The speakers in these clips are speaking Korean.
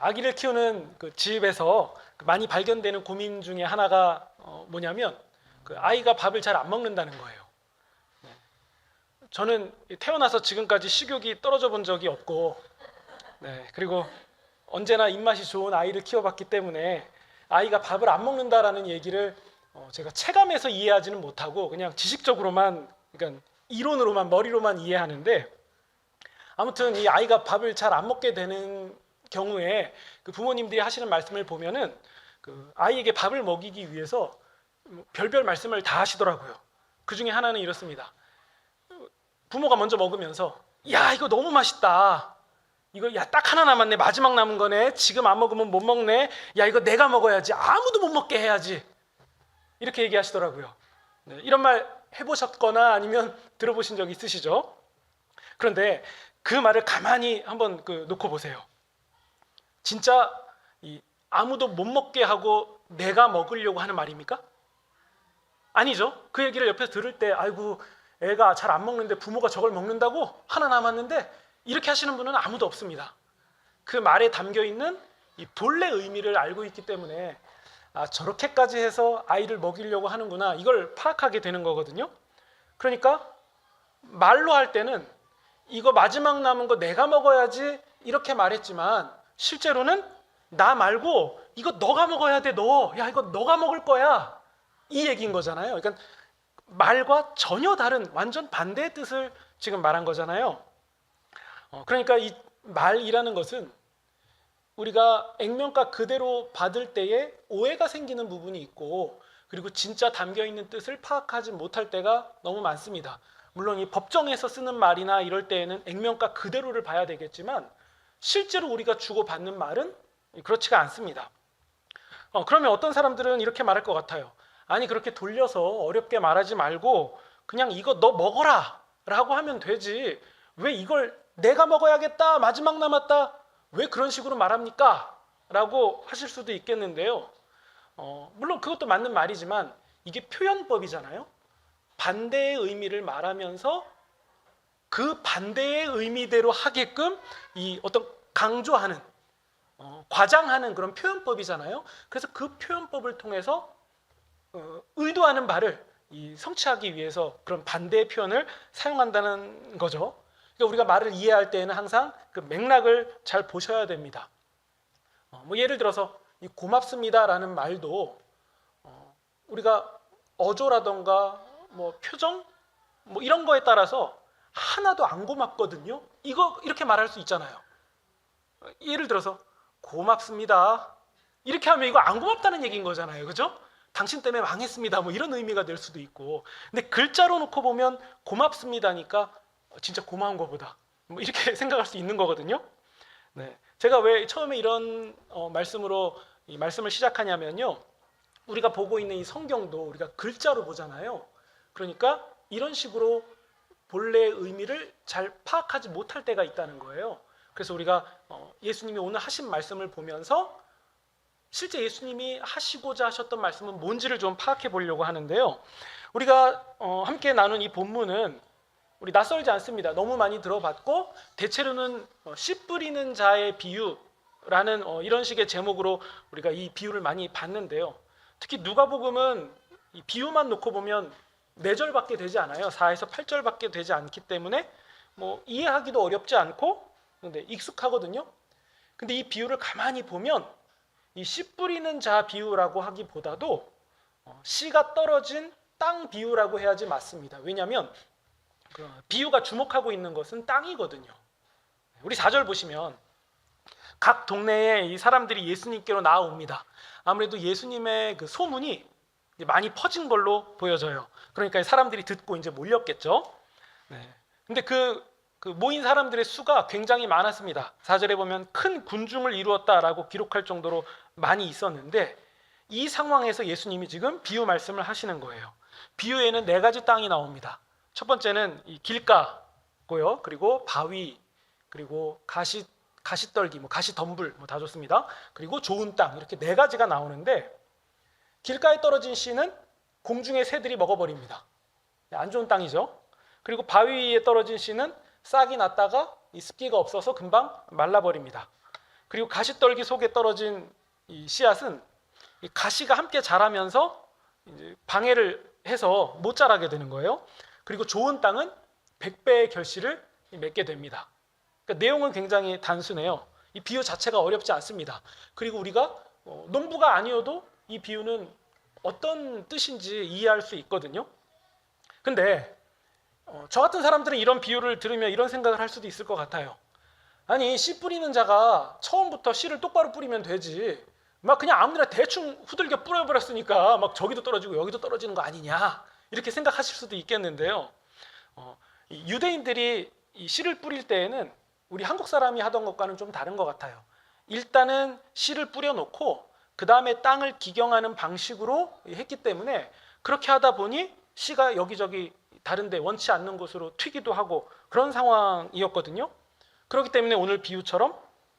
아기를 키우는 그 집에서 많이 발견되는 고민 중에 하나가 뭐냐면 그 아이가 밥을 잘 안 먹는다는 거예요. 저는 태어나서 지금까지 식욕이 떨어져 본 적이 없고, 그리고 언제나 입맛이 좋은 아이를 키워봤기 때문에 아이가 밥을 안 먹는다라는 얘기를 제가 체감해서 이해하지는 못하고 그냥 지식적으로만, 그러니까 이론으로만, 머리로만 이해하는데, 아무튼 이 아이가 밥을 잘 안 먹게 되는 경우에 그 부모님들이 하시는 말씀을 보면은 그 아이에게 밥을 먹이기 위해서 별별 말씀을 다 하시더라고요. 그 중에 하나는 이렇습니다. 부모가 먼저 먹으면서 야, 이거 너무 맛있다. 이거 야, 딱 하나 남았네. 마지막 남은 거네. 지금 안 먹으면 못 먹네. 야, 이거 내가 먹어야지. 아무도 못 먹게 해야지. 이렇게 얘기하시더라고요. 이런 말 해보셨거나 아니면 들어보신 적 있으시죠? 그런데 그 말을 가만히 한번 놓고 보세요. 진짜 아무도 못 먹게 하고 내가 먹으려고 하는 말입니까? 아니죠. 그 얘기를 옆에서 들을 때 아이고 애가 잘 안 먹는데 부모가 저걸 먹는다고? 하나 남았는데? 이렇게 하시는 분은 아무도 없습니다. 그 말에 담겨있는 이 본래 의미를 알고 있기 때문에 저렇게까지 해서 아이를 먹이려고 하는구나, 이걸 파악하게 되는 거거든요. 그러니까 말로 할 때는 이거 마지막 남은 거 내가 먹어야지 이렇게 말했지만 실제로는 나 말고 이거 너가 먹어야 돼. 야, 이거 너가 먹을 거야, 이 얘기인 거잖아요. 그러니까 말과 전혀 다른 완전 반대의 뜻을 지금 말한 거잖아요. 그러니까 이 말이라는 것은 우리가 액면가 그대로 받을 때에 오해가 생기는 부분이 있고, 그리고 진짜 담겨있는 뜻을 파악하지 못할 때가 너무 많습니다. 물론 이 법정에서 쓰는 말이나 이럴 때에는 액면가 그대로를 봐야 되겠지만 실제로 우리가 주고받는 말은 그렇지가 않습니다. 그러면 어떤 사람들은 이렇게 말할 것 같아요. 아니, 그렇게 돌려서 어렵게 말하지 말고 그냥 이거 너 먹어라 라고 하면 되지, 왜 이걸 내가 먹어야겠다, 마지막 남았다, 왜 그런 식으로 말합니까? 라고 하실 수도 있겠는데요. 물론 그것도 맞는 말이지만 이게 표현법이잖아요. 반대의 의미를 말하면서 그 반대의 의미대로 하게끔 이 어떤 강조하는, 과장하는 그런 표현법이잖아요. 그래서 그 표현법을 통해서 의도하는 바를 성취하기 위해서 그런 반대의 표현을 사용한다는 거죠. 그러니까 우리가 말을 이해할 때에는 항상 그 맥락을 잘 보셔야 됩니다. 예를 들어서 이 고맙습니다라는 말도 우리가 어조라던가 표정 이런 거에 따라서 하나도 안 고맙거든요. 이거 이렇게 말할 수 있잖아요. 예를 들어서 고맙습니다 이렇게 하면 이거 안 고맙다는 얘기인 거잖아요. 그죠? 당신 때문에 망했습니다 이런 의미가 될 수도 있고, 근데 글자로 놓고 보면 고맙습니다니까 진짜 고마운 거보다 이렇게 생각할 수 있는 거거든요. 제가 왜 처음에 이런 말씀으로 이 말씀을 시작하냐면요, 우리가 보고 있는 이 성경도 우리가 글자로 보잖아요. 그러니까 이런 식으로 본래의 의미를 잘 파악하지 못할 때가 있다는 거예요. 그래서 우리가 예수님이 오늘 하신 말씀을 보면서 실제 예수님이 하시고자 하셨던 말씀은 뭔지를 좀 파악해 보려고 하는데요. 우리가 함께 나눈 이 본문은 우리 낯설지 않습니다. 너무 많이 들어봤고 대체로는 씨 뿌리는 자의 비유라는 이런 식의 제목으로 우리가 이 비유를 많이 봤는데요. 특히 누가복음은 이 비유만 놓고 보면 4절밖에 되지 않아요. 4에서 8절밖에 되지 않기 때문에 이해하기도 어렵지 않고 근데 익숙하거든요. 근데 이 비유를 가만히 보면 이 씨 뿌리는 자 비유라고 하기보다도 씨가 떨어진 땅 비유라고 해야지 맞습니다. 왜냐하면 비유가 주목하고 있는 것은 땅이거든요. 우리 4절 보시면 각 동네에 이 사람들이 예수님께로 나아옵니다. 아무래도 예수님의 그 소문이 많이 퍼진 걸로 보여져요. 그러니까 사람들이 듣고 이제 몰렸겠죠. 근데 그 모인 사람들의 수가 굉장히 많았습니다. 4절에 보면 큰 군중을 이루었다라고 기록할 정도로 많이 있었는데, 이 상황에서 예수님이 지금 비유 말씀을 하시는 거예요. 비유에는 4가지 땅이 나옵니다. 첫 번째는 이 길가고요. 그리고 바위, 그리고 가시떨기, 가시덤불 다 좋습니다. 그리고 좋은 땅, 이렇게 4가지가 나오는데, 길가에 떨어진 씨는 공중의 새들이 먹어버립니다. 안 좋은 땅이죠. 그리고 바위 위에 떨어진 씨는 싹이 났다가 이 습기가 없어서 금방 말라버립니다. 그리고 가시떨기 속에 떨어진 이 씨앗은 이 가시가 함께 자라면서 이제 방해를 해서 못 자라게 되는 거예요. 그리고 좋은 땅은 100배의 결실을 맺게 됩니다. 그러니까 내용은 굉장히 단순해요. 이 비유 자체가 어렵지 않습니다. 그리고 우리가 농부가 아니어도 이 비유는 어떤 뜻인지 이해할 수 있거든요. 근데 저 같은 사람들은 이런 비유를 들으면 이런 생각을 할 수도 있을 것 같아요. 아니, 씨 뿌리는 자가 처음부터 씨를 똑바로 뿌리면 되지, 막 그냥 아무데나 대충 후들겨 뿌려버렸으니까 막 저기도 떨어지고 여기도 떨어지는 거 아니냐, 이렇게 생각하실 수도 있겠는데요. 이 유대인들이 이 씨를 뿌릴 때에는 우리 한국 사람이 하던 것과는 좀 다른 것 같아요. 일단은 씨를 뿌려놓고 그 다음에 땅을 기경하는 방식으로 했기 때문에 그렇게 하다 보니 씨가 여기저기 다른데 원치 않는 곳으로 튀기도 하고 그런 상황이었거든요. 그렇기 때문에 오늘 비유처럼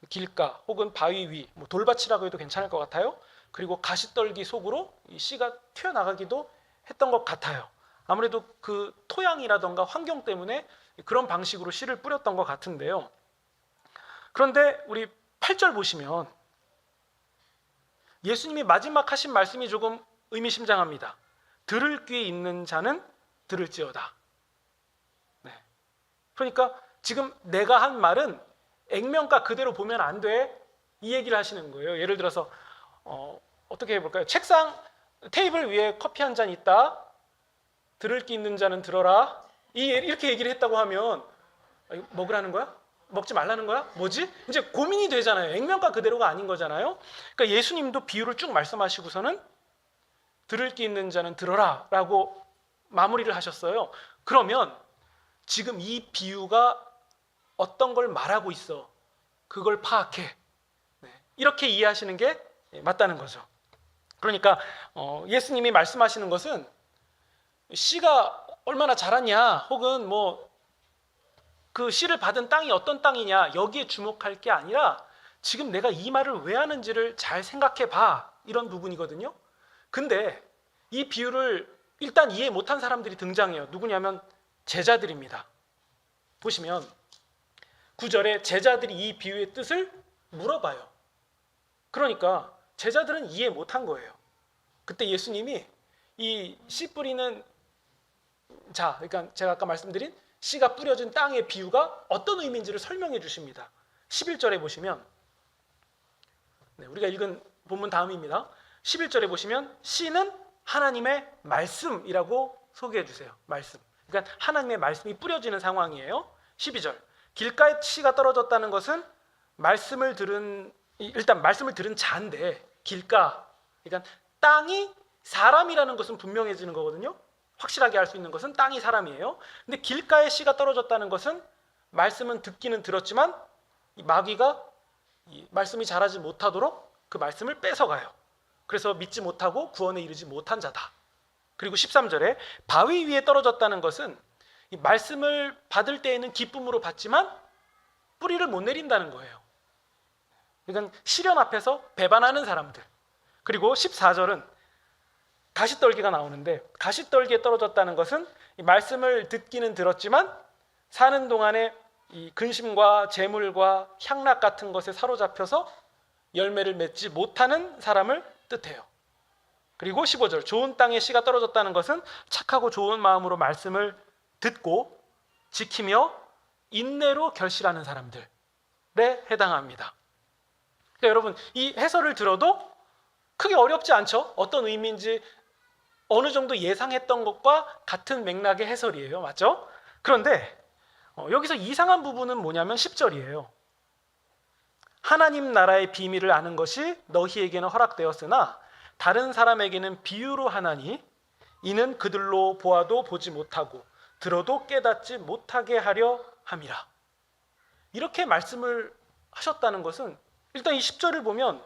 길가 혹은 바위 위, 돌밭이라고 해도 괜찮을 것 같아요. 그리고 가시떨기 속으로 이 씨가 튀어나가기도 했던 것 같아요. 아무래도 그 토양이라던가 환경 때문에 그런 방식으로 씨를 뿌렸던 것 같은데요. 그런데 우리 8절 보시면 예수님이 마지막 하신 말씀이 조금 의미심장합니다. 들을 귀 있는 자는 들을지어다. 네. 그러니까 지금 내가 한 말은 액면가 그대로 보면 안 돼, 이 얘기를 하시는 거예요. 예를 들어서 어떻게 해볼까요? 책상 테이블 위에 커피 한 잔 있다, 들을 귀 있는 자는 들어라, 이렇게 얘기를 했다고 하면 먹으라는 거야? 먹지 말라는 거야? 뭐지? 이제 고민이 되잖아요. 액면가 그대로가 아닌 거잖아요. 그러니까 예수님도 비유를 쭉 말씀하시고서는 들을 귀 있는 자는 들어라 라고 마무리를 하셨어요. 그러면 지금 이 비유가 어떤 걸 말하고 있어, 그걸 파악해. 네. 이렇게 이해하시는 게 맞다는 거죠. 그러니까 예수님이 말씀하시는 것은 씨가 얼마나 자랐냐, 혹은 그 씨를 받은 땅이 어떤 땅이냐, 여기에 주목할 게 아니라 지금 내가 이 말을 왜 하는지를 잘 생각해 봐, 이런 부분이거든요. 근데 이 비유를 일단 이해 못한 사람들이 등장해요. 누구냐면 제자들입니다. 보시면 9절에 제자들이 이 비유의 뜻을 물어봐요. 그러니까 제자들은 이해 못한 거예요. 그때 예수님이 이 씨 뿌리는 자, 그러니까 제가 아까 말씀드린 씨가 뿌려진 땅의 비유가 어떤 의미인지를 설명해 주십니다. 11절에 보시면, 네, 우리가 읽은 본문 다음입니다. 11절에 보시면 씨는 하나님의 말씀이라고 소개해 주세요. 말씀. 그러니까 하나님의 말씀이 뿌려지는 상황이에요. 12절. 길가에 씨가 떨어졌다는 것은 일단 말씀을 들은 자인데, 길가, 그러니까 땅이 사람이라는 것은 분명해지는 거거든요. 확실하게 알 수 있는 것은 땅이 사람이에요. 근데 길가에 씨가 떨어졌다는 것은 말씀은 듣기는 들었지만 이 마귀가 이 말씀이 자라지 못하도록 그 말씀을 뺏어가요. 그래서 믿지 못하고 구원에 이르지 못한 자다. 그리고 13절에 바위 위에 떨어졌다는 것은 이 말씀을 받을 때에는 기쁨으로 받지만 뿌리를 못 내린다는 거예요. 그러니까 시련 앞에서 배반하는 사람들. 그리고 14절은 가시떨기가 나오는데, 가시떨기에 떨어졌다는 것은 이 말씀을 듣기는 들었지만 사는 동안에 이 근심과 재물과 향락 같은 것에 사로잡혀서 열매를 맺지 못하는 사람을 뜻해요. 그리고 15절, 좋은 땅에 씨가 떨어졌다는 것은 착하고 좋은 마음으로 말씀을 듣고 지키며 인내로 결실하는 사람들에 해당합니다. 그러니까 여러분, 이 해설을 들어도 크게 어렵지 않죠? 어떤 의미인지 어느 정도 예상했던 것과 같은 맥락의 해설이에요. 맞죠? 그런데 여기서 이상한 부분은 뭐냐면 10절이에요. 하나님 나라의 비밀을 아는 것이 너희에게는 허락되었으나 다른 사람에게는 비유로 하나니 이는 그들로 보아도 보지 못하고 들어도 깨닫지 못하게 하려 함이라. 이렇게 말씀을 하셨다는 것은, 일단 이 10절을 보면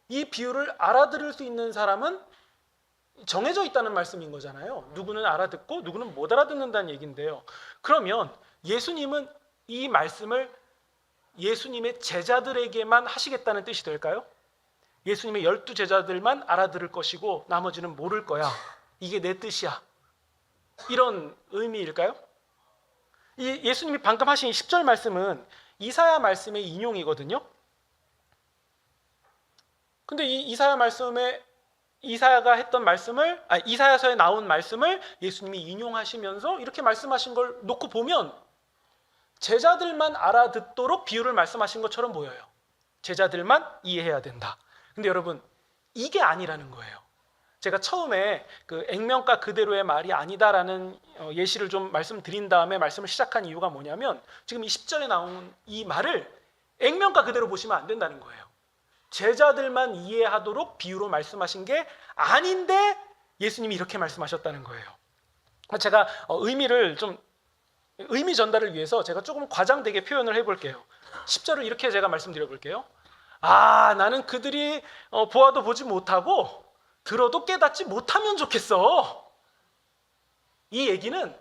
이 비유를 알아들을 수 있는 사람은 정해져 있다는 말씀인 거잖아요. 누구는 알아듣고 누구는 못 알아듣는다는 얘기인데요. 그러면 예수님은 이 말씀을 예수님의 제자들에게만 하시겠다는 뜻이 될까요? 예수님의 12제자들만 알아들을 것이고 나머지는 모를 거야, 이게 내 뜻이야, 이런 의미일까요? 이 예수님이 방금 하신 10절 말씀은 이사야 말씀의 인용이거든요. 근데 이 이사야 말씀에 이사야가 했던 말씀을 이사야서에 나온 말씀을 예수님이 인용하시면서 이렇게 말씀하신 걸 놓고 보면 제자들만 알아듣도록 비유를 말씀하신 것처럼 보여요. 제자들만 이해해야 된다. 근데 여러분, 이게 아니라는 거예요. 제가 처음에 그 액면가 그대로의 말이 아니다라는 예시를 좀 말씀드린 다음에 말씀을 시작한 이유가 뭐냐면 지금 이 10절에 나온 이 말을 액면가 그대로 보시면 안 된다는 거예요. 제자들만 이해하도록 비유로 말씀하신 게 아닌데 예수님이 이렇게 말씀하셨다는 거예요. 제가 의미 전달을 위해서 제가 조금 과장되게 표현을 해볼게요. 10절을 이렇게 제가 말씀드려 볼게요. 나는 그들이 보아도 보지 못하고 들어도 깨닫지 못하면 좋겠어. 이 얘기는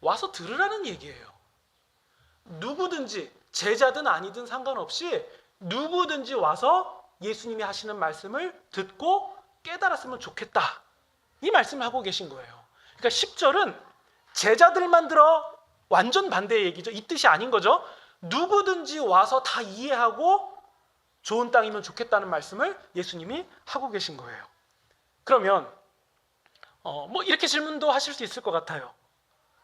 와서 들으라는 얘기예요. 누구든지 제자든 아니든 상관없이 누구든지 와서 예수님이 하시는 말씀을 듣고 깨달았으면 좋겠다. 이 말씀을 하고 계신 거예요. 그러니까 10절은 제자들만 들어 완전 반대의 얘기죠. 이 뜻이 아닌 거죠. 누구든지 와서 다 이해하고 좋은 땅이면 좋겠다는 말씀을 예수님이 하고 계신 거예요. 그러면 이렇게 질문도 하실 수 있을 것 같아요.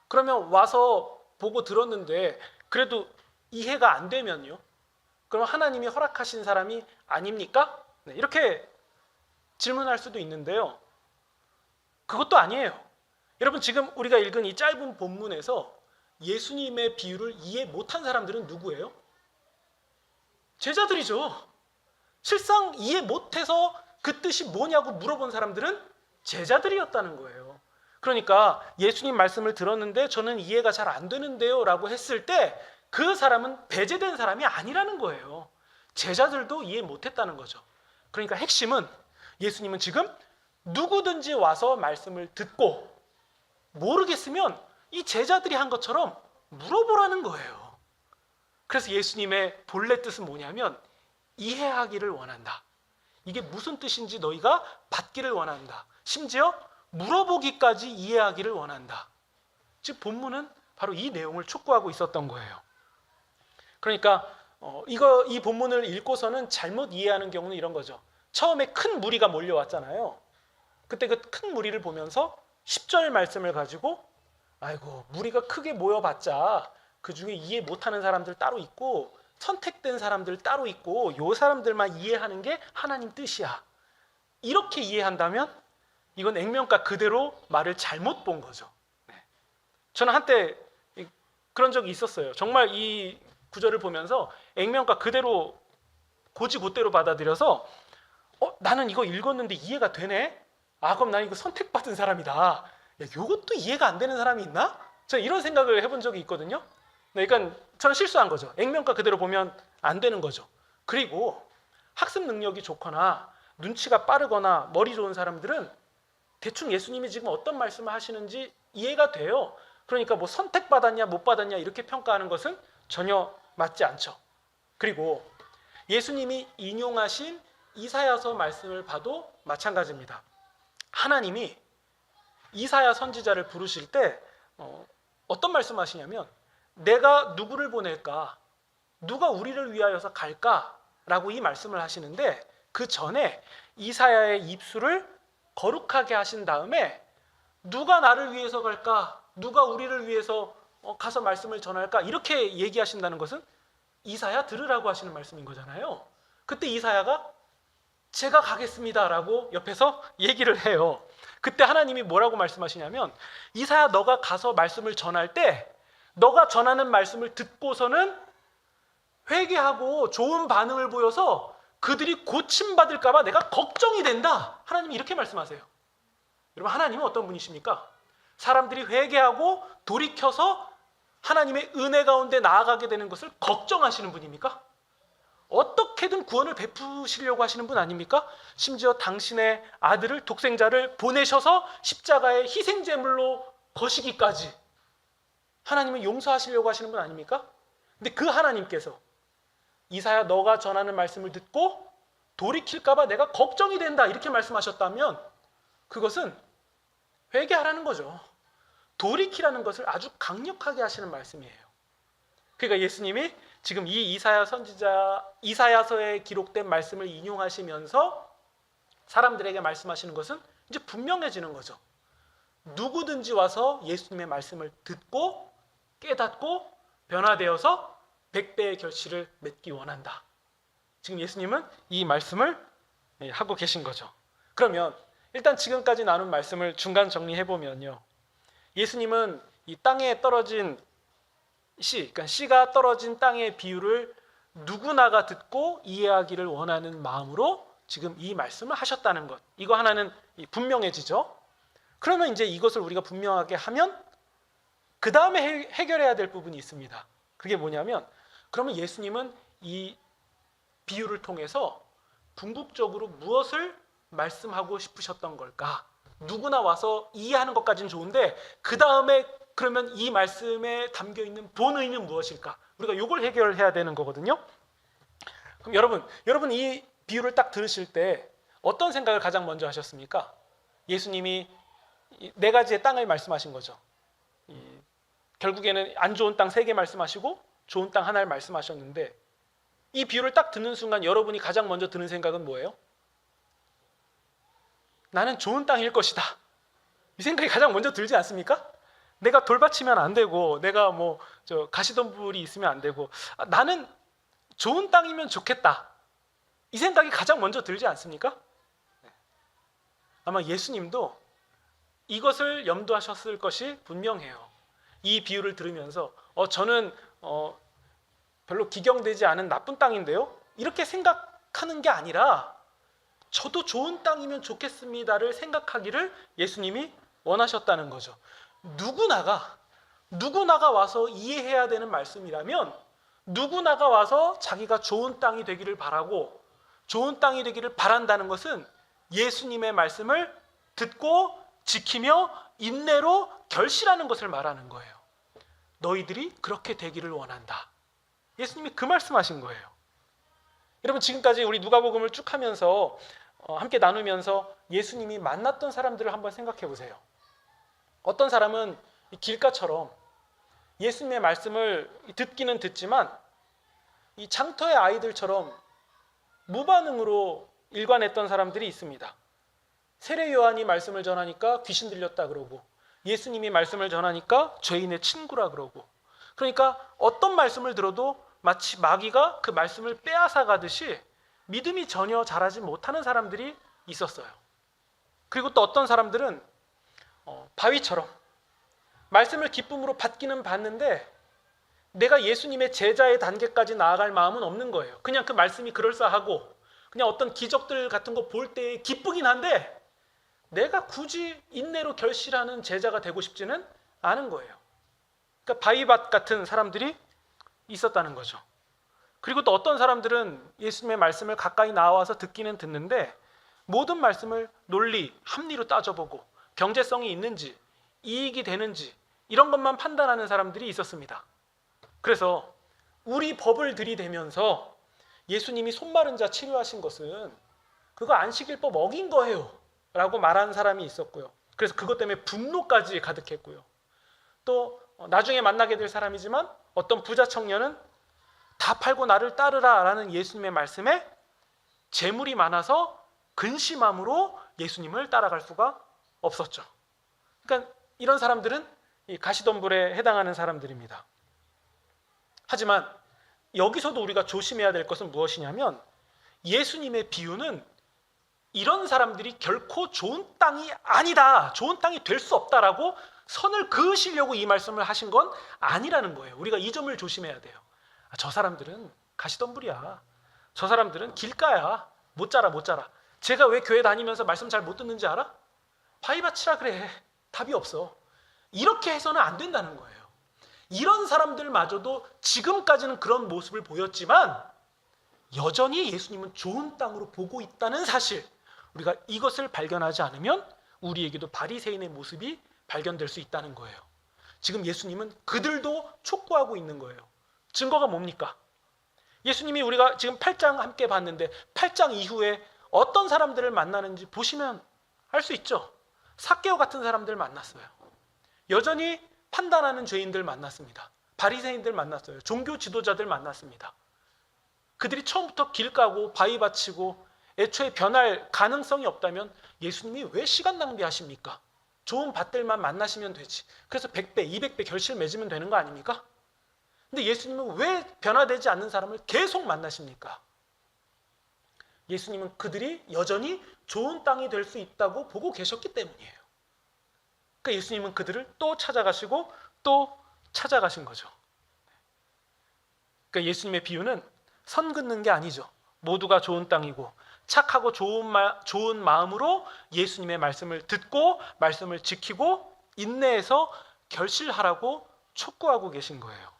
그러면 와서 보고 들었는데 그래도 이해가 안 되면요? 그럼 하나님이 허락하신 사람이 아닙니까? 네, 이렇게 질문할 수도 있는데요. 그것도 아니에요. 여러분, 지금 우리가 읽은 이 짧은 본문에서 예수님의 비유를 이해 못한 사람들은 누구예요? 제자들이죠. 실상 이해 못해서 그 뜻이 뭐냐고 물어본 사람들은 제자들이었다는 거예요. 그러니까 예수님 말씀을 들었는데 저는 이해가 잘 안 되는데요 라고 했을 때 그 사람은 배제된 사람이 아니라는 거예요. 제자들도 이해 못했다는 거죠. 그러니까 핵심은 예수님은 지금 누구든지 와서 말씀을 듣고 모르겠으면 이 제자들이 한 것처럼 물어보라는 거예요. 그래서 예수님의 본래 뜻은 뭐냐면 이해하기를 원한다. 이게 무슨 뜻인지 너희가 받기를 원한다. 심지어 물어보기까지 이해하기를 원한다. 즉 본문은 바로 이 내용을 촉구하고 있었던 거예요. 그러니까 이 본문을 읽고서는 잘못 이해하는 경우는 이런 거죠. 처음에 큰 무리가 몰려왔잖아요. 그때 그 큰 무리를 보면서 10절 말씀을 가지고 무리가 크게 모여봤자 그 중에 이해 못하는 사람들 따로 있고 선택된 사람들 따로 있고 요 사람들만 이해하는 게 하나님 뜻이야. 이렇게 이해한다면 이건 액면가 그대로 말을 잘못 본 거죠. 저는 한때 그런 적이 있었어요. 정말 이 구절을 보면서 액면가 그대로 고지고대로 받아들여서 나는 이거 읽었는데 이해가 되네? 그럼 난 이거 선택받은 사람이다. 이것도 이해가 안 되는 사람이 있나? 저는 이런 생각을 해본 적이 있거든요. 그러니까 저는 실수한 거죠. 액면가 그대로 보면 안 되는 거죠. 그리고 학습 능력이 좋거나 눈치가 빠르거나 머리 좋은 사람들은 대충 예수님이 지금 어떤 말씀을 하시는지 이해가 돼요. 그러니까 선택받았냐 못 받았냐 이렇게 평가하는 것은 전혀 맞지 않죠. 그리고 예수님이 인용하신 이사야서 말씀을 봐도 마찬가지입니다. 하나님이 이사야 선지자를 부르실 때 어떤 말씀하시냐면 내가 누구를 보낼까? 누가 우리를 위하여서 갈까? 라고 이 말씀을 하시는데 그 전에 이사야의 입술을 거룩하게 하신 다음에 누가 나를 위해서 갈까? 누가 우리를 위해서 가서 말씀을 전할까? 이렇게 얘기하신다는 것은 이사야 들으라고 하시는 말씀인 거잖아요. 그때 이사야가 제가 가겠습니다 라고 옆에서 얘기를 해요. 그때 하나님이 뭐라고 말씀하시냐면 이사야 너가 가서 말씀을 전할 때 너가 전하는 말씀을 듣고서는 회개하고 좋은 반응을 보여서 그들이 고침받을까 봐 내가 걱정이 된다. 하나님이 이렇게 말씀하세요. 여러분, 하나님은 어떤 분이십니까? 사람들이 회개하고 돌이켜서 하나님의 은혜 가운데 나아가게 되는 것을 걱정하시는 분입니까? 어떻게든 구원을 베푸시려고 하시는 분 아닙니까? 심지어 당신의 아들을 독생자를 보내셔서 십자가의 희생제물로 거시기까지 하나님은 용서하시려고 하시는 분 아닙니까? 근데 그 하나님께서 이사야 너가 전하는 말씀을 듣고 돌이킬까 봐 내가 걱정이 된다 이렇게 말씀하셨다면 그것은 회개하라는 거죠. 돌이키라는 것을 아주 강력하게 하시는 말씀이에요. 그러니까 예수님이 지금 이 이사야 선지자 이사야서에 기록된 말씀을 인용하시면서 사람들에게 말씀하시는 것은 이제 분명해지는 거죠. 누구든지 와서 예수님의 말씀을 듣고 깨닫고 변화되어서 100배의 결실을 맺기 원한다. 지금 예수님은 이 말씀을 하고 계신 거죠. 그러면 일단 지금까지 나눈 말씀을 중간 정리해보면요, 예수님은 이 땅에 떨어진 그러니까 씨가 떨어진 땅의 비유를 누구나가 듣고 이해하기를 원하는 마음으로 지금 이 말씀을 하셨다는 것, 이거 하나는 분명해지죠. 그러면 이제 이것을 우리가 분명하게 하면 그 다음에 해결해야 될 부분이 있습니다. 그게 뭐냐면, 그러면 예수님은 이 비유를 통해서 궁극적으로 무엇을 말씀하고 싶으셨던 걸까? 누구나 와서 이해하는 것까지는 좋은데 그 다음에 그러면 이 말씀에 담겨있는 본의는 무엇일까? 우리가 이걸 해결해야 되는 거거든요. 그럼 여러분 이 비유를 딱 들으실 때 어떤 생각을 가장 먼저 하셨습니까? 예수님이 네 가지의 땅을 말씀하신 거죠. 결국에는 안 좋은 땅 3개 말씀하시고 좋은 땅 하나를 말씀하셨는데, 이 비유를 딱 듣는 순간 여러분이 가장 먼저 드는 생각은 뭐예요? 나는 좋은 땅일 것이다. 이 생각이 가장 먼저 들지 않습니까? 내가 돌받치면 안 되고, 내가 가시덤불이 있으면 안 되고, 나는 좋은 땅이면 좋겠다. 이 생각이 가장 먼저 들지 않습니까? 아마 예수님도 이것을 염두하셨을 것이 분명해요. 이 비유를 들으면서 저는 별로 기경되지 않은 나쁜 땅인데요, 이렇게 생각하는 게 아니라 저도 좋은 땅이면 좋겠습니다를 생각하기를 예수님이 원하셨다는 거죠. 누구나가 와서 이해해야 되는 말씀이라면 누구나가 와서 자기가 좋은 땅이 되기를 바라고 좋은 땅이 되기를 바란다는 것은 예수님의 말씀을 듣고 지키며 인내로 결실하는 것을 말하는 거예요. 너희들이 그렇게 되기를 원한다. 예수님이 그 말씀하신 거예요. 여러분, 지금까지 우리 누가복음을 쭉 하면서 함께 나누면서 예수님이 만났던 사람들을 한번 생각해 보세요. 어떤 사람은 길가처럼 예수님의 말씀을 듣기는 듣지만 이 장터의 아이들처럼 무반응으로 일관했던 사람들이 있습니다. 세례 요한이 말씀을 전하니까 귀신 들렸다 그러고, 예수님이 말씀을 전하니까 죄인의 친구라 그러고, 그러니까 어떤 말씀을 들어도 마치 마귀가 그 말씀을 빼앗아 가듯이 믿음이 전혀 자라지 못하는 사람들이 있었어요. 그리고 또 어떤 사람들은 바위처럼 말씀을 기쁨으로 받기는 받는데 내가 예수님의 제자의 단계까지 나아갈 마음은 없는 거예요. 그냥 그 말씀이 그럴싸하고 그냥 어떤 기적들 같은 거 볼 때 기쁘긴 한데 내가 굳이 인내로 결실하는 제자가 되고 싶지는 않은 거예요. 그러니까 바위밭 같은 사람들이 있었다는 거죠. 그리고 또 어떤 사람들은 예수님의 말씀을 가까이 나와서 듣기는 듣는데 모든 말씀을 논리, 합리로 따져보고 경제성이 있는지, 이익이 되는지 이런 것만 판단하는 사람들이 있었습니다. 그래서 우리 법을 들이대면서 예수님이 손 마른 자 치료하신 것은 그거 안식일법 어긴 거예요 라고 말하는 사람이 있었고요. 그래서 그것 때문에 분노까지 가득했고요. 또 나중에 만나게 될 사람이지만 어떤 부자 청년은 다 팔고 나를 따르라 라는 예수님의 말씀에 재물이 많아서 근심함으로 예수님을 따라갈 수가 없었죠. 그러니까 이런 사람들은 이 가시덤불에 해당하는 사람들입니다. 하지만 여기서도 우리가 조심해야 될 것은 무엇이냐면 예수님의 비유는 이런 사람들이 결코 좋은 땅이 아니다, 좋은 땅이 될 수 없다라고 선을 그으시려고 이 말씀을 하신 건 아니라는 거예요. 우리가 이 점을 조심해야 돼요. 저 사람들은 가시덤불이야, 저 사람들은 길가야, 못 자라. 제가 왜 교회 다니면서 말씀 잘 못 듣는지 알아? 바위밭이라 그래, 답이 없어. 이렇게 해서는 안 된다는 거예요. 이런 사람들마저도 지금까지는 그런 모습을 보였지만 여전히 예수님은 좋은 땅으로 보고 있다는 사실, 우리가 이것을 발견하지 않으면 우리에게도 바리새인의 모습이 발견될 수 있다는 거예요. 지금 예수님은 그들도 촉구하고 있는 거예요. 증거가 뭡니까? 예수님이 우리가 지금 8장 함께 봤는데 8장 이후에 어떤 사람들을 만나는지 보시면 알 수 있죠. 삭개오 같은 사람들 만났어요. 여전히 판단하는 죄인들 만났습니다. 바리새인들 만났어요. 종교 지도자들 만났습니다. 그들이 처음부터 길 까고 바위 바치고 애초에 변할 가능성이 없다면 예수님이 왜 시간 낭비하십니까? 좋은 밭들만 만나시면 되지. 그래서 100배, 200배 결실 맺으면 되는 거 아닙니까? 근데 예수님은 왜 변화되지 않는 사람을 계속 만나십니까? 예수님은 그들이 여전히 좋은 땅이 될 수 있다고 보고 계셨기 때문이에요. 그러니까 예수님은 그들을 또 찾아가시고 또 찾아가신 거죠. 그러니까 예수님의 비유는 선 긋는 게 아니죠. 모두가 좋은 땅이고 착하고 좋은 마음으로 예수님의 말씀을 듣고 말씀을 지키고 인내해서 결실하라고 촉구하고 계신 거예요.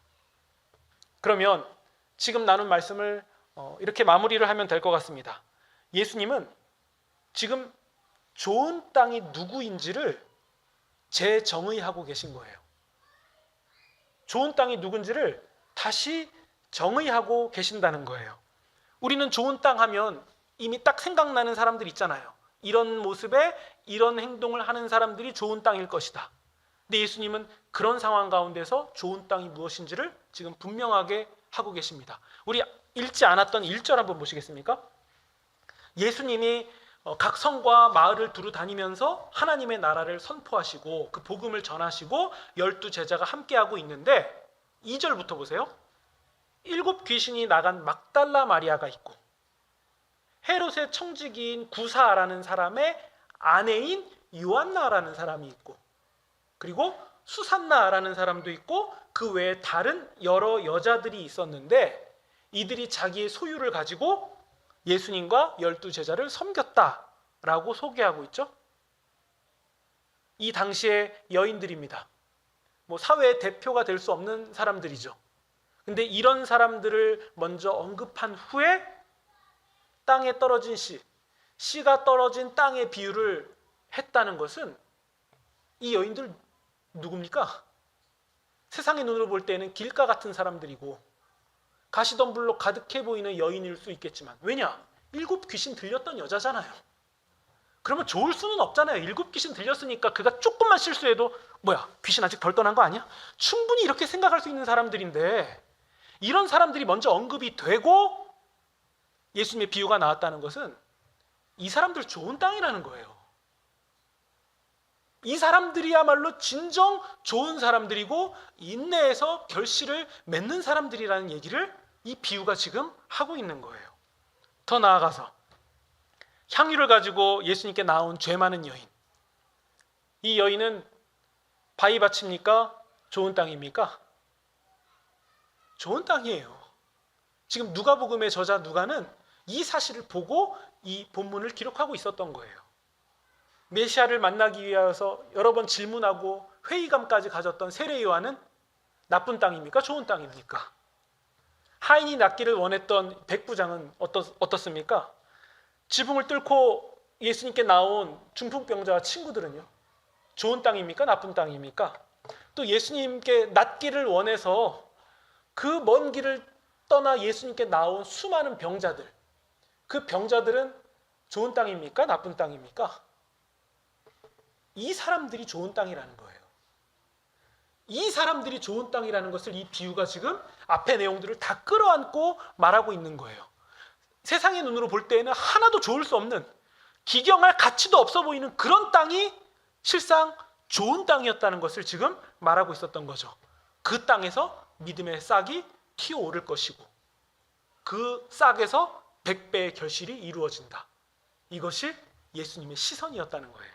그러면 지금 나눈 말씀을 이렇게 마무리를 하면 될 것 같습니다. 예수님은 지금 좋은 땅이 누구인지를 재정의하고 계신 거예요. 좋은 땅이 누군지를 다시 정의하고 계신다는 거예요. 우리는 좋은 땅 하면 이미 딱 생각나는 사람들 있잖아요. 이런 모습에 이런 행동을 하는 사람들이 좋은 땅일 것이다. 근데 예수님은 그런 상황 가운데서 좋은 땅이 무엇인지를 지금 분명하게 하고 계십니다. 우리 읽지 않았던 1절 한번 보시겠습니까? 예수님이 각 성과 마을을 두루 다니면서 하나님의 나라를 선포하시고 그 복음을 전하시고 12제자가 함께하고 있는데 2절부터 보세요. 7 귀신이 나간 막달라 마리아가 있고 헤롯의 청지기인 구사라는 사람의 아내인 요한나라는 사람이 있고 그리고 수산나라는 사람도 있고 그 외에 다른 여러 여자들이 있었는데 이들이 자기의 소유를 가지고 예수님과 12제자를 섬겼다라고 소개하고 있죠. 이 당시의 여인들입니다. 사회의 대표가 될 수 없는 사람들이죠. 근데 이런 사람들을 먼저 언급한 후에 땅에 떨어진 씨가 떨어진 땅의 비유를 했다는 것은 이 여인들 누굽니까? 세상의 눈으로 볼 때는 길가 같은 사람들이고 가시덤불로 가득해 보이는 여인일 수 있겠지만 왜냐? 7 귀신 들렸던 여자잖아요. 그러면 좋을 수는 없잖아요. 7 귀신 들렸으니까 그가 조금만 실수해도 뭐야? 귀신 아직 덜 떠난 거 아니야? 충분히 이렇게 생각할 수 있는 사람들인데 이런 사람들이 먼저 언급이 되고 예수님의 비유가 나왔다는 것은 이 사람들 좋은 땅이라는 거예요. 이 사람들이야말로 진정 좋은 사람들이고 인내해서 결실을 맺는 사람들이라는 얘기를 이 비유가 지금 하고 있는 거예요. 더 나아가서 향유를 가지고 예수님께 나온 죄 많은 여인. 이 여인은 바위밭입니까? 좋은 땅입니까? 좋은 땅이에요. 지금 누가복음의 저자 누가는 이 사실을 보고 이 본문을 기록하고 있었던 거예요. 메시아를 만나기 위해서 여러 번 질문하고 회의감까지 가졌던 세례 요한은 나쁜 땅입니까? 좋은 땅입니까? 하인이 낫기를 원했던 백부장은 어떻습니까? 지붕을 뚫고 예수님께 나온 중풍병자와 친구들은요? 좋은 땅입니까? 나쁜 땅입니까? 또 예수님께 낫기를 원해서 그 먼 길을 떠나 예수님께 나온 수많은 병자들, 그 병자들은 좋은 땅입니까? 나쁜 땅입니까? 이 사람들이 좋은 땅이라는 거예요. 이 사람들이 좋은 땅이라는 것을 이 비유가 지금 앞의 내용들을 다 끌어안고 말하고 있는 거예요. 세상의 눈으로 볼 때에는 하나도 좋을 수 없는, 기경할 가치도 없어 보이는 그런 땅이 실상 좋은 땅이었다는 것을 지금 말하고 있었던 거죠. 그 땅에서 믿음의 싹이 튀어오를 것이고 그 싹에서 100배의 결실이 이루어진다. 이것이 예수님의 시선이었다는 거예요.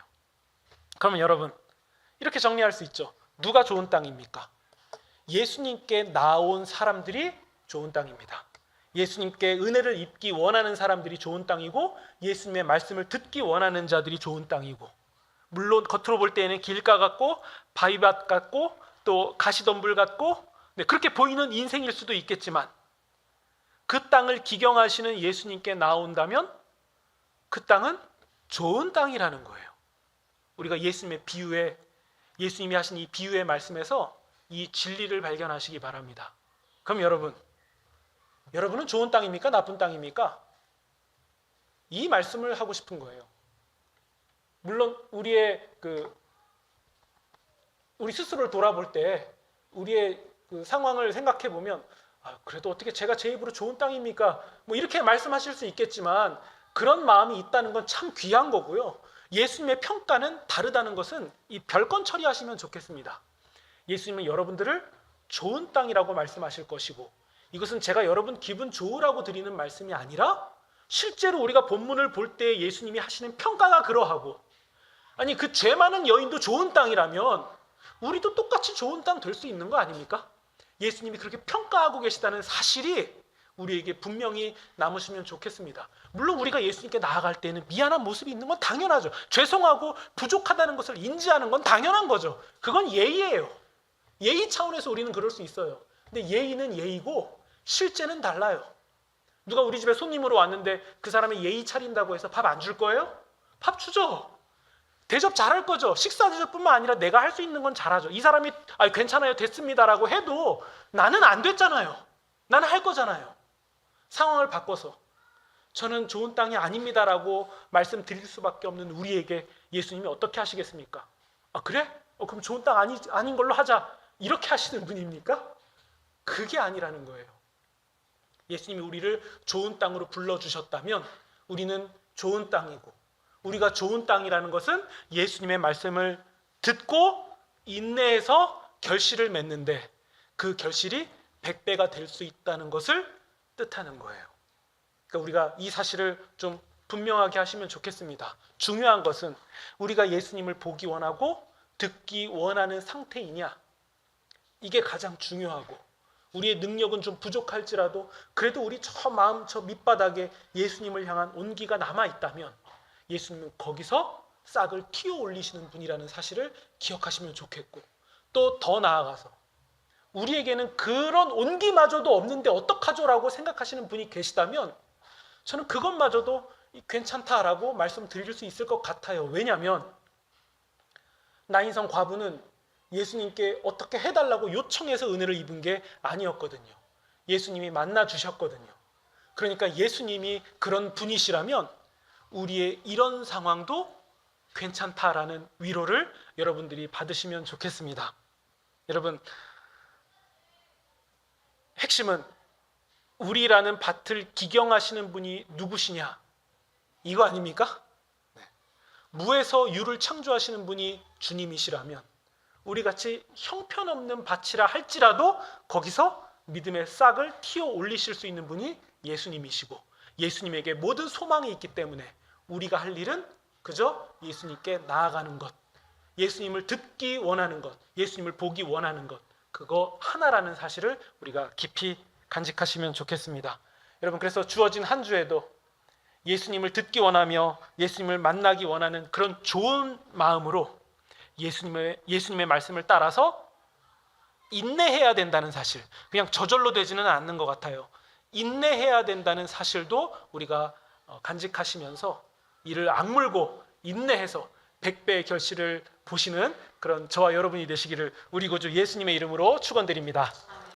그러면 여러분 이렇게 정리할 수 있죠. 누가 좋은 땅입니까? 예수님께 나온 사람들이 좋은 땅입니다. 예수님께 은혜를 입기 원하는 사람들이 좋은 땅이고 예수님의 말씀을 듣기 원하는 자들이 좋은 땅이고 물론 겉으로 볼 때에는 길가 같고 바위밭 같고 또 가시덤불 같고 그렇게 보이는 인생일 수도 있겠지만 그 땅을 기경하시는 예수님께 나온다면 그 땅은 좋은 땅이라는 거예요. 우리가 예수님의 비유에 예수님이 하신 이 비유의 말씀에서 이 진리를 발견하시기 바랍니다. 그럼 여러분은 좋은 땅입니까? 나쁜 땅입니까? 이 말씀을 하고 싶은 거예요. 물론 우리 스스로를 돌아볼 때 우리의 그 상황을 생각해 보면 그래도 어떻게 제가 제 입으로 좋은 땅입니까? 이렇게 말씀하실 수 있겠지만 그런 마음이 있다는 건 참 귀한 거고요. 예수님의 평가는 다르다는 것은 이 별건 처리하시면 좋겠습니다. 예수님은 여러분들을 좋은 땅이라고 말씀하실 것이고, 이것은 제가 여러분 기분 좋으라고 드리는 말씀이 아니라 실제로 우리가 본문을 볼 때 예수님이 하시는 평가가 그러하고, 아니 그 죄 많은 여인도 좋은 땅이라면 우리도 똑같이 좋은 땅 될 수 있는 거 아닙니까? 예수님이 그렇게 평가하고 계시다는 사실이 우리에게 분명히 남으시면 좋겠습니다. 물론 우리가 예수님께 나아갈 때는 미안한 모습이 있는 건 당연하죠. 죄송하고 부족하다는 것을 인지하는 건 당연한 거죠. 그건 예의예요. 예의 차원에서 우리는 그럴 수 있어요. 근데 예의는 예의고 실제는 달라요. 누가 우리 집에 손님으로 왔는데 그 사람이 예의 차린다고 해서 밥 안 줄 거예요? 밥 주죠. 대접 잘할 거죠. 식사 대접뿐만 아니라 내가 할 수 있는 건 잘하죠. 이 사람이 괜찮아요, 됐습니다라고 해도 나는 안 됐잖아요. 나는 할 거잖아요. 상황을 바꿔서 저는 좋은 땅이 아닙니다라고 말씀드릴 수밖에 없는 우리에게 예수님이 어떻게 하시겠습니까? 아 그래? 그럼 좋은 땅 아닌 걸로 하자. 이렇게 하시는 분입니까? 그게 아니라는 거예요. 예수님이 우리를 좋은 땅으로 불러주셨다면 우리는 좋은 땅이고, 우리가 좋은 땅이라는 것은 예수님의 말씀을 듣고 인내해서 결실을 맺는데 그 결실이 100배가 될 수 있다는 것을 뜻하는 거예요. 그러니까 우리가 이 사실을 좀 분명하게 하시면 좋겠습니다. 중요한 것은 우리가 예수님을 보기 원하고 듣기 원하는 상태이냐, 이게 가장 중요하고, 우리의 능력은 좀 부족할지라도 그래도 우리 저 마음 저 밑바닥에 예수님을 향한 온기가 남아있다면 예수님은 거기서 싹을 틔워 올리시는 분이라는 사실을 기억하시면 좋겠고, 또 더 나아가서 우리에게는 그런 온기마저도 없는데 어떡하죠라고 생각하시는 분이 계시다면 저는 그것마저도 괜찮다라고 말씀드릴 수 있을 것 같아요. 왜냐하면 나인성 과부는 예수님께 어떻게 해달라고 요청해서 은혜를 입은 게 아니었거든요. 예수님이 만나 주셨거든요. 그러니까 예수님이 그런 분이시라면 우리의 이런 상황도 괜찮다라는 위로를 여러분들이 받으시면 좋겠습니다. 여러분, 핵심은 우리라는 밭을 기경하시는 분이 누구시냐, 이거 아닙니까? 무에서 유를 창조하시는 분이 주님이시라면 우리같이 형편없는 밭이라 할지라도 거기서 믿음의 싹을 틔워 올리실 수 있는 분이 예수님이시고, 예수님에게 모든 소망이 있기 때문에 우리가 할 일은 그저 예수님께 나아가는 것, 예수님을 듣기 원하는 것, 예수님을 보기 원하는 것, 그거 하나라는 사실을 우리가 깊이 간직하시면 좋겠습니다. 여러분, 그래서 주어진 한 주에도 예수님을 듣기 원하며 예수님을 만나기 원하는 그런 좋은 마음으로 예수님의 말씀을 따라서 인내해야 된다는 사실, 그냥 저절로 되지는 않는 것 같아요. 인내해야 된다는 사실도 우리가 간직하시면서 이를 악물고 인내해서 100배의 결실을 보시는 그런 저와 여러분이 되시기를 우리 구주 예수님의 이름으로 축원드립니다.